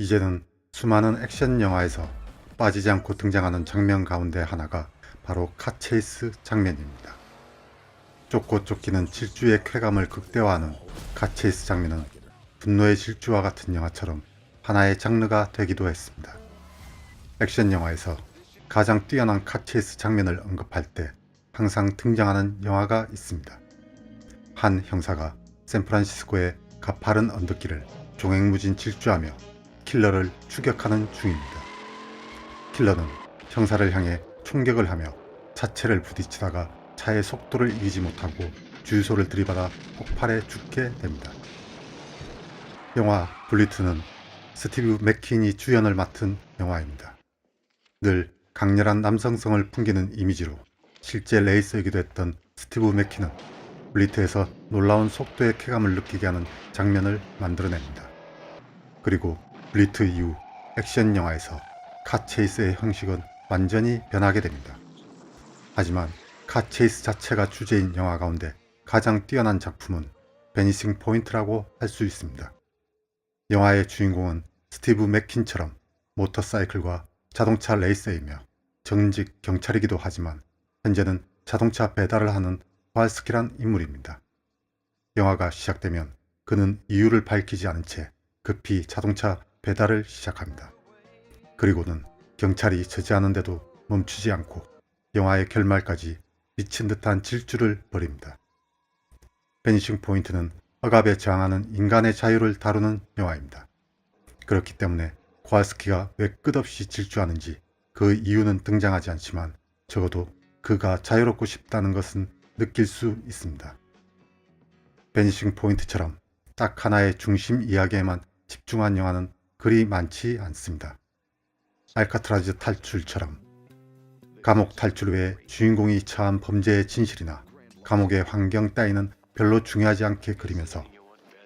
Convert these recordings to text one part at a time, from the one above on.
이제는 수많은 액션 영화에서 빠지지 않고 등장하는 장면 가운데 하나가 바로 카체이스 장면입니다. 쫓고 쫓기는 질주의 쾌감을 극대화하는 카체이스 장면은 분노의 질주와 같은 영화처럼 하나의 장르가 되기도 했습니다. 액션 영화에서 가장 뛰어난 카체이스 장면을 언급할 때 항상 등장하는 영화가 있습니다. 한 형사가 샌프란시스코의 가파른 언덕길을 종횡무진 질주하며 킬러를 추격하는 중입니다. 킬러는 형사를 향해 총격을 하며 차체를 부딪히다가 차의 속도를 이기지 못하고 주유소를 들이받아 폭발해 죽게 됩니다. 영화 블리트는 스티브 맥퀸이 주연을 맡은 영화입니다. 늘 강렬한 남성성을 풍기는 이미지로 실제 레이서이기도 했던 스티브 맥퀸은 블리트에서 놀라운 속도의 쾌감을 느끼게 하는 장면을 만들어냅니다. 그리고 블리트 이후 액션 영화에서 카체이스의 형식은 완전히 변하게 됩니다. 하지만 카체이스 자체가 주제인 영화 가운데 가장 뛰어난 작품은 베니싱 포인트라고 할 수 있습니다. 영화의 주인공은 스티브 맥퀸처럼 모터사이클과 자동차 레이서이며 정직 경찰이기도 하지만 현재는 자동차 배달을 하는 코알스키란 인물입니다. 영화가 시작되면 그는 이유를 밝히지 않은 채 급히 자동차 배달을 시작합니다. 그리고는 경찰이 저지하는데도 멈추지 않고 영화의 결말까지 미친 듯한 질주를 벌입니다. 베니싱 포인트는 억압에 저항하는 인간의 자유를 다루는 영화입니다. 그렇기 때문에 코알스키가 왜 끝없이 질주하는지 그 이유는 등장하지 않지만 적어도 그가 자유롭고 싶다는 것은 느낄 수 있습니다. 베니싱 포인트처럼 딱 하나의 중심 이야기에만 집중한 영화는 그리 많지 않습니다. 알카트라즈 탈출처럼 감옥 탈출 외에 주인공이 처한 범죄의 진실이나 감옥의 환경 따위는 별로 중요하지 않게 그리면서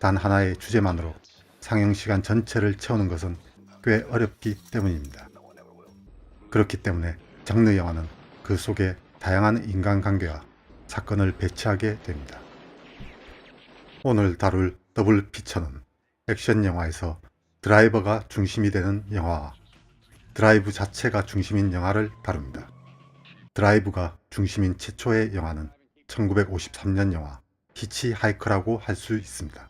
단 하나의 주제만으로 상영시간 전체를 채우는 것은 꽤 어렵기 때문입니다. 그렇기 때문에 장르 영화는 그 속에 다양한 인간관계와 사건을 배치하게 됩니다. 오늘 다룰 더블 피처는 액션 영화에서 드라이버가 중심이 되는 영화와 드라이브 자체가 중심인 영화를 다룹니다. 드라이브가 중심인 최초의 영화는 1953년 영화 히치하이커라고 할 수 있습니다.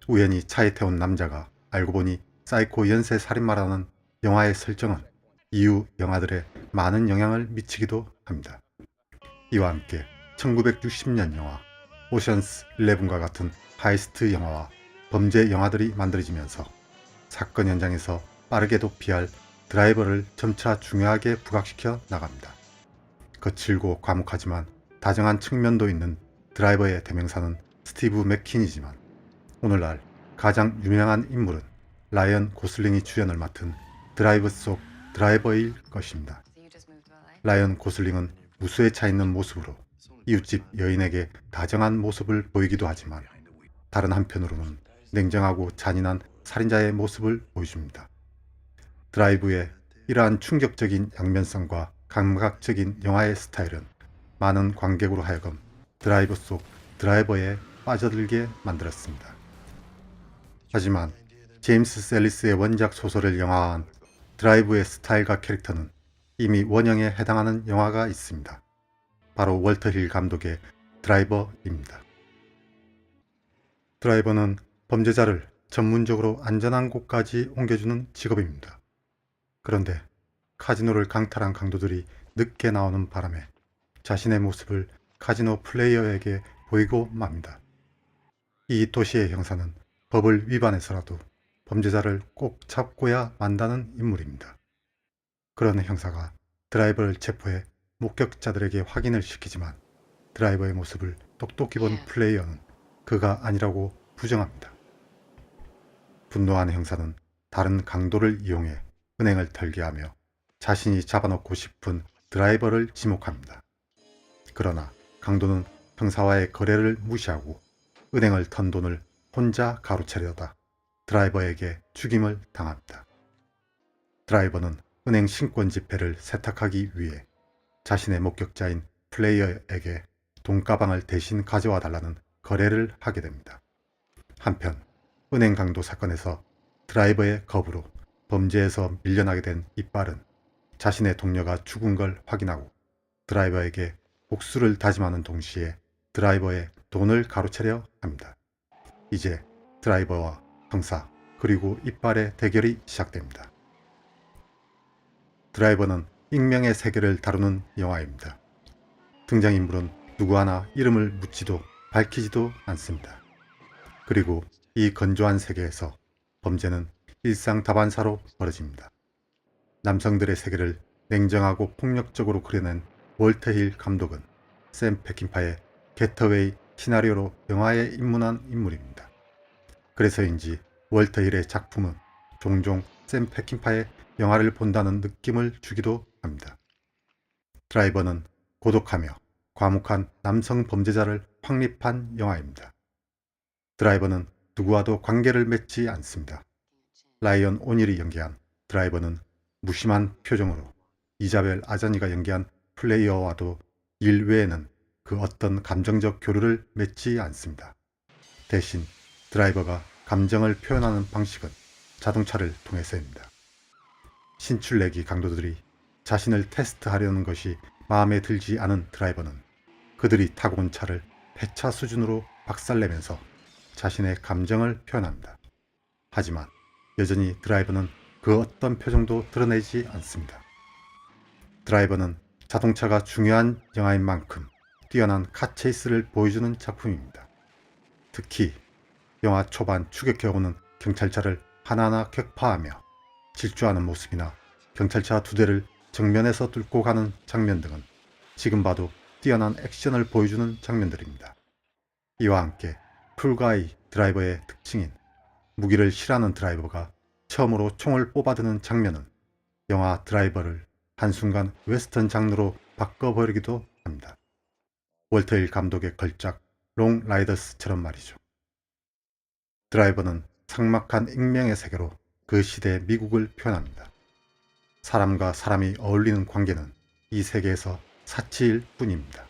우연히 차에 태운 남자가 알고 보니 사이코 연쇄 살인마라는 영화의 설정은 이후 영화들에 많은 영향을 미치기도 합니다. 이와 함께 1960년 영화 오션스 11과 같은 하이스트 영화와 범죄 영화들이 만들어지면서 사건 현장에서 빠르게 도피할 드라이버를 점차 중요하게 부각시켜 나갑니다. 거칠고 과묵하지만 다정한 측면도 있는 드라이버의 대명사는 스티브 맥퀸이지만 오늘날 가장 유명한 인물은 라이언 고슬링이 주연을 맡은 드라이브 속 드라이버일 것입니다. 라이언 고슬링은 무수에 차 있는 모습으로 이웃집 여인에게 다정한 모습을 보이기도 하지만 다른 한편으로는 냉정하고 잔인한 살인자의 모습을 보여줍니다. 드라이브의 이러한 충격적인 양면성과 감각적인 영화의 스타일은 많은 관객으로 하여금 드라이브 속 드라이버에 빠져들게 만들었습니다. 하지만 제임스 셀리스의 원작 소설을 영화화한 드라이브의 스타일과 캐릭터는 이미 원형에 해당하는 영화가 있습니다. 바로 월터 힐 감독의 드라이버입니다. 드라이버는 범죄자를 전문적으로 안전한 곳까지 옮겨주는 직업입니다. 그런데 카지노를 강탈한 강도들이 늦게 나오는 바람에 자신의 모습을 카지노 플레이어에게 보이고 맙니다. 이 도시의 형사는 법을 위반해서라도 범죄자를 꼭 잡고야 만다는 인물입니다. 그런 형사가 드라이버를 체포해 목격자들에게 확인을 시키지만 드라이버의 모습을 똑똑히 본 플레이어는 그가 아니라고 부정합니다. 분노한 형사는 다른 강도를 이용해 은행을 털게 하며 자신이 잡아놓고 싶은 드라이버를 지목합니다. 그러나 강도는 형사와의 거래를 무시하고 은행을 턴 돈을 혼자 가로채려다 드라이버에게 죽임을 당합니다. 드라이버는 은행 신권 지폐를 세탁하기 위해 자신의 목격자인 플레이어에게 돈가방을 대신 가져와 달라는 거래를 하게 됩니다. 한편 은행 강도 사건에서 드라이버의 겁으로 범죄에서 밀려나게 된 이빨은 자신의 동료가 죽은 걸 확인하고 드라이버에게 복수를 다짐하는 동시에 드라이버의 돈을 가로채려 합니다. 이제 드라이버와 형사 그리고 이빨의 대결이 시작됩니다. 드라이버는 익명의 세계를 다루는 영화입니다. 등장인물은 누구 하나 이름을 묻지도 밝히지도 않습니다. 그리고 이 건조한 세계에서 범죄는 일상다반사로 벌어집니다. 남성들의 세계를 냉정하고 폭력적으로 그려낸 월터 힐 감독은 샘 페킨파의 겟어웨이 시나리오로 영화에 입문한 인물입니다. 그래서인지 월터 힐의 작품은 종종 샘 페킨파의 영화를 본다는 느낌을 주기도 합니다. 드라이버는 고독하며 과묵한 남성 범죄자를 확립한 영화입니다. 드라이버는 누구와도 관계를 맺지 않습니다. 라이언 오닐이 연기한 드라이버는 무심한 표정으로 이자벨 아자니가 연기한 플레이어와도 일 외에는 그 어떤 감정적 교류를 맺지 않습니다. 대신 드라이버가 감정을 표현하는 방식은 자동차를 통해서입니다. 신출내기 강도들이 자신을 테스트하려는 것이 마음에 들지 않은 드라이버는 그들이 타고 온 차를 폐차 수준으로 박살내면서 자신의 감정을 표현합니다. 하지만 여전히 드라이버는 그 어떤 표정도 드러내지 않습니다. 드라이버는 자동차가 중요한 영화인 만큼 뛰어난 카체이스를 보여주는 작품입니다. 특히 영화 초반 추격해오는 경찰차를 하나하나 격파하며 질주하는 모습이나 경찰차 2대를 정면에서 뚫고 가는 장면 등은 지금 봐도 뛰어난 액션을 보여주는 장면들입니다. 이와 함께 쿨가이 드라이버의 특징인 무기를 실하는 드라이버가 처음으로 총을 뽑아드는 장면은 영화 드라이버를 한순간 웨스턴 장르로 바꿔버리기도 합니다. 월터 힐 감독의 걸작 롱 라이더스처럼 말이죠. 드라이버는 삭막한 익명의 세계로 그 시대의 미국을 표현합니다. 사람과 사람이 어울리는 관계는 이 세계에서 사치일 뿐입니다.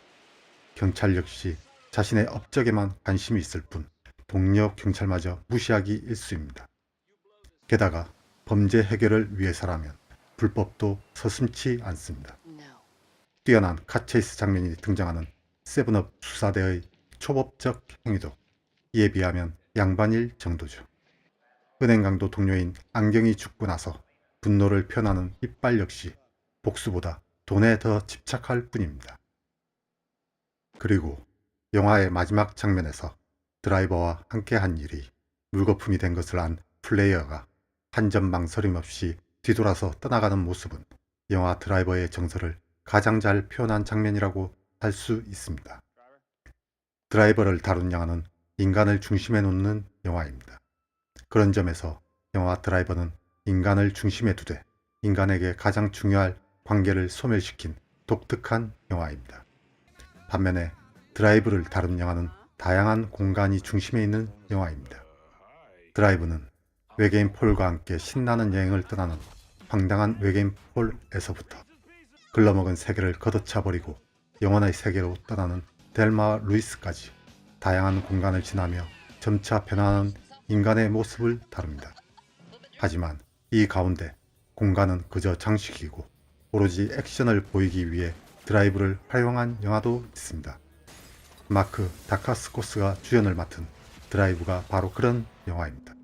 경찰 역시 자신의 업적에만 관심이 있을 뿐 동료 경찰마저 무시하기 일쑤입니다. 게다가 범죄 해결을 위해서라면 불법도 서슴지 않습니다. 뛰어난 카체이스 장면이 등장하는 세븐업 수사대의 초법적 행위도 이에 비하면 양반일 정도죠. 은행 강도 동료인 안경이 죽고 나서 분노를 표현하는 이빨 역시 복수보다 돈에 더 집착할 뿐입니다. 그리고 영화의 마지막 장면에서 드라이버와 함께한 일이 물거품이 된 것을 안 플레이어가 한 점 망설임 없이 뒤돌아서 떠나가는 모습은 영화 드라이버의 정서를 가장 잘 표현한 장면이라고 할 수 있습니다. 드라이버를 다룬 영화는 인간을 중심에 놓는 영화입니다. 그런 점에서 영화 드라이버는 인간을 중심에 두되 인간에게 가장 중요할 관계를 소멸시킨 독특한 영화입니다. 반면에 드라이브를 다룬 영화는 다양한 공간이 중심에 있는 영화입니다. 드라이브는 외계인 폴과 함께 신나는 여행을 떠나는 황당한 외계인 폴에서부터 글러먹은 세계를 걷어차버리고 영원의 세계로 떠나는 델마 루이스까지 다양한 공간을 지나며 점차 변화하는 인간의 모습을 다룹니다. 하지만 이 가운데 공간은 그저 장식이고 오로지 액션을 보이기 위해 드라이브를 활용한 영화도 있습니다. 마크 다카스코스가 주연을 맡은 드라이브가 바로 그런 영화입니다.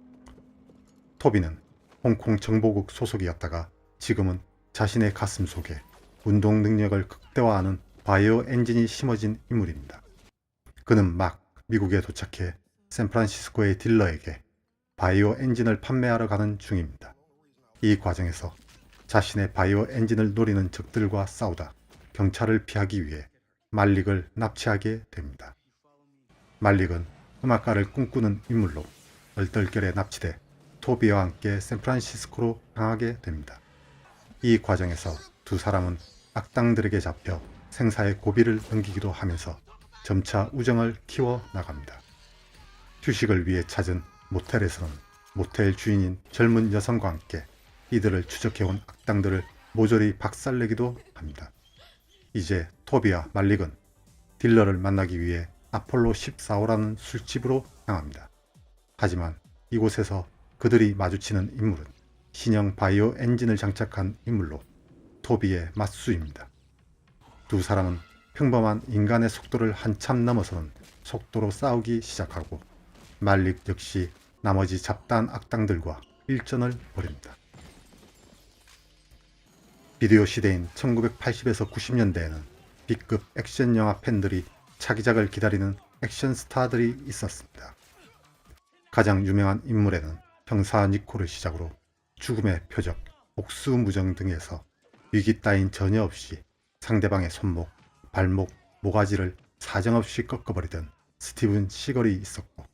토비는 홍콩 정보국 소속이었다가 지금은 자신의 가슴 속에 운동 능력을 극대화하는 바이오 엔진이 심어진 인물입니다. 그는 막 미국에 도착해 샌프란시스코의 딜러에게 바이오 엔진을 판매하러 가는 중입니다. 이 과정에서 자신의 바이오 엔진을 노리는 적들과 싸우다 경찰을 피하기 위해 말릭을 납치하게 됩니다. 말릭은 음악가를 꿈꾸는 인물로 얼떨결에 납치돼 토비와 함께 샌프란시스코로 향하게 됩니다. 이 과정에서 두 사람은 악당들에게 잡혀 생사의 고비를 넘기기도 하면서 점차 우정을 키워 나갑니다. 휴식을 위해 찾은 모텔에서는 모텔 주인인 젊은 여성과 함께 이들을 추적해온 악당들을 모조리 박살내기도 합니다. 이제 토비와 말릭은 딜러를 만나기 위해 아폴로 14호라는 술집으로 향합니다. 하지만 이곳에서 그들이 마주치는 인물은 신형 바이오 엔진을 장착한 인물로 토비의 맞수입니다. 두 사람은 평범한 인간의 속도를 한참 넘어서는 속도로 싸우기 시작하고 말릭 역시 나머지 잡다한 악당들과 일전을 벌입니다. 비디오 시대인 1980에서 90년대에는 B급 액션 영화 팬들이 차기작을 기다리는 액션 스타들이 있었습니다. 가장 유명한 인물에는 형사 니코를 시작으로 죽음의 표적, 복수무정 등에서 위기 따윈 전혀 없이 상대방의 손목, 발목, 모가지를 사정없이 꺾어버리던 스티븐 시걸이 있었고,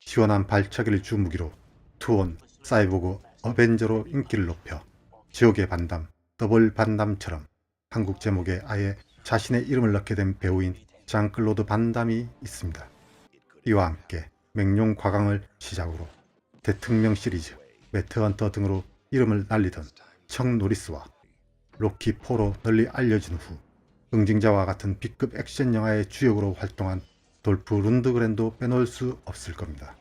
시원한 발차기를 주 무기로 투혼, 사이보그, 어벤져로 인기를 높여 지옥의 반담, 더블 반담처럼 한국 제목에 아예 자신의 이름을 넣게 된 배우인 장클로드 반담이 있습니다. 이와 함께 맹룡과강을 시작으로 대통령 시리즈, 매트헌터 등으로 이름을 날리던 척 노리스와 로키 4로 널리 알려진 후 응징자와 같은 B급 액션 영화의 주역으로 활동한 돌프 룬드그렌도 빼놓을 수 없을 겁니다.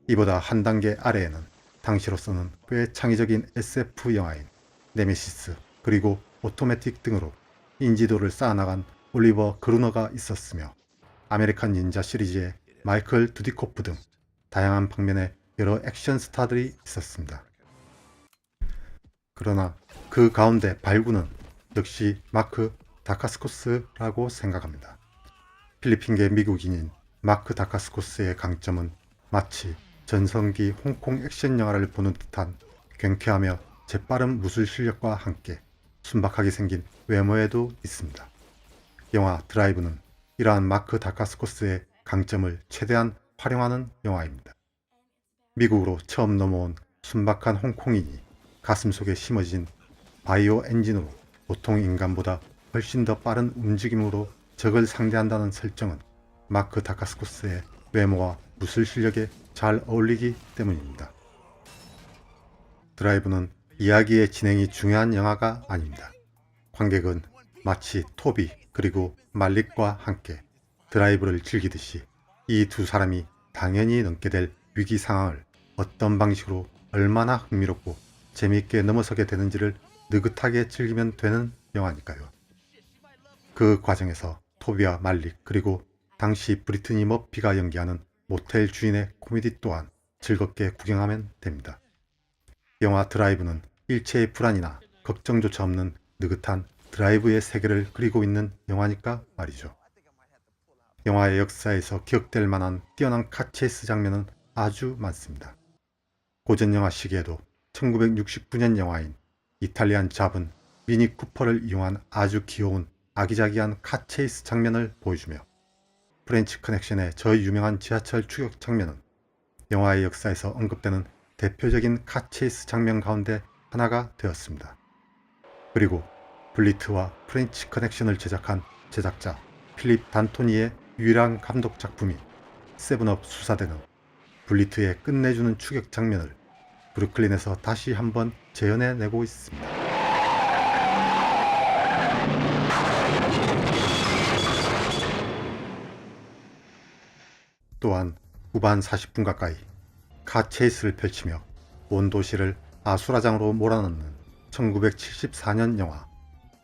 이보다 한 단계 아래에는 당시로서는 꽤 창의적인 SF 영화인 네메시스 그리고 오토매틱 등으로 인지도를 쌓아나간 올리버 그루너가 있었으며, 아메리칸 닌자 시리즈의 마이클 두디코프 등 다양한 방면의 여러 액션 스타들이 있었습니다. 그러나 그 가운데 발군은 역시 마크 다카스코스라고 생각합니다. 필리핀계 미국인인 마크 다카스코스의 강점은 마치 전성기 홍콩 액션 영화를 보는 듯한 경쾌하며 재빠른 무술 실력과 함께 순박하게 생긴 외모에도 있습니다. 영화 드라이브는 이러한 마크 다카스코스의 강점을 최대한 활용하는 영화입니다. 미국으로 처음 넘어온 순박한 홍콩인이 가슴속에 심어진 바이오 엔진으로 보통 인간보다 훨씬 더 빠른 움직임으로 적을 상대한다는 설정은 마크 다카스코스의 외모와 무술 실력에 잘 어울리기 때문입니다. 드라이브는 이야기의 진행이 중요한 영화가 아닙니다. 관객은 마치 토비 그리고 말릭과 함께 드라이브를 즐기듯이 이 두 사람이 당연히 넘게 될 위기 상황을 어떤 방식으로 얼마나 흥미롭고 재미있게 넘어서게 되는지를 느긋하게 즐기면 되는 영화니까요. 그 과정에서 토비와 말릭 그리고 당시 브리트니 머피가 연기하는 모텔 주인의 코미디 또한 즐겁게 구경하면 됩니다. 영화 드라이브는 일체의 불안이나 걱정조차 없는 느긋한 드라이브의 세계를 그리고 있는 영화니까 말이죠. 영화의 역사에서 기억될 만한 뛰어난 카체이스 장면은 아주 많습니다. 고전 영화 시기에도 1969년 영화인 이탈리안 잡은 미니 쿠퍼를 이용한 아주 귀여운 아기자기한 카체이스 장면을 보여주며, 프렌치 커넥션의 저 유명한 지하철 추격 장면은 영화의 역사에서 언급되는 대표적인 카체이스 장면 가운데 하나가 되었습니다. 그리고 블리트와 프렌치 커넥션을 제작한 제작자 필립 단토니의 유일한 감독 작품인 세븐업 수사대는 블리트의 끝내주는 추격 장면을 브루클린에서 다시 한번 재현해내고 있습니다. 또한 후반 40분 가까이 카체이스를 펼치며 온 도시를 아수라장으로 몰아넣는 1974년 영화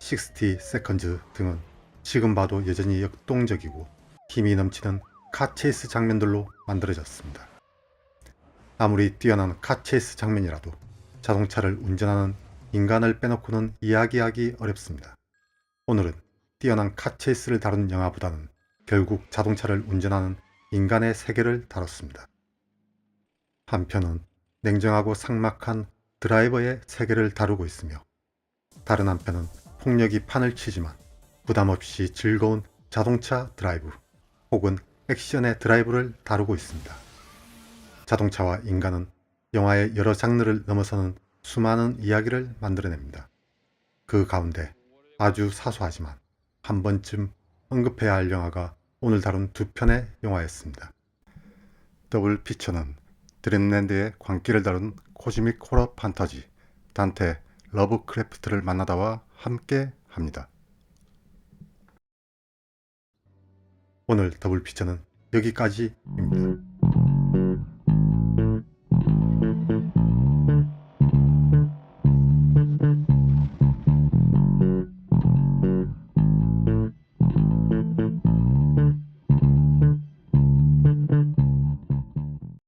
60 세컨즈 등은 지금 봐도 여전히 역동적이고 힘이 넘치는 카체이스 장면들로 만들어졌습니다. 아무리 뛰어난 카체이스 장면이라도 자동차를 운전하는 인간을 빼놓고는 이야기하기 어렵습니다. 오늘은 뛰어난 카체이스를 다룬 영화보다는 결국 자동차를 운전하는 인간의 세계를 다뤘습니다. 한편은 냉정하고 삭막한 드라이버의 세계를 다루고 있으며, 다른 한편은 폭력이 판을 치지만 부담없이 즐거운 자동차 드라이브 혹은 액션의 드라이브를 다루고 있습니다. 자동차와 인간은 영화의 여러 장르를 넘어서는 수많은 이야기를 만들어냅니다. 그 가운데 아주 사소하지만 한 번쯤 언급해야 할 영화가 오늘 다룬 두 편의 영화였습니다. 더블 피처는 드림랜드의 광기를 다룬 코즈믹 호러 판타지 단테 러브크래프트를 만나다와 함께 합니다. 오늘 더블 피처는 여기까지입니다.